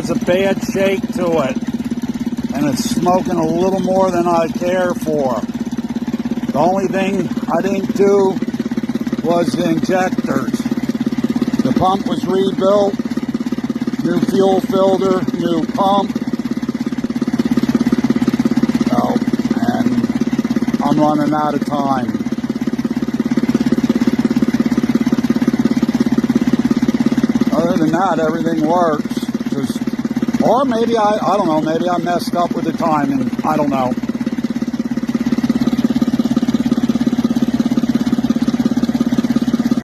has a bad shake to it, and it's smoking a little more than I care for. The only thing I didn't do was the injectors. The pump was rebuilt, new fuel filter, new pump. Oh, and I'm running out of time. Other than that, everything works. Or maybe I don't know, maybe I messed up with the timing. I don't know.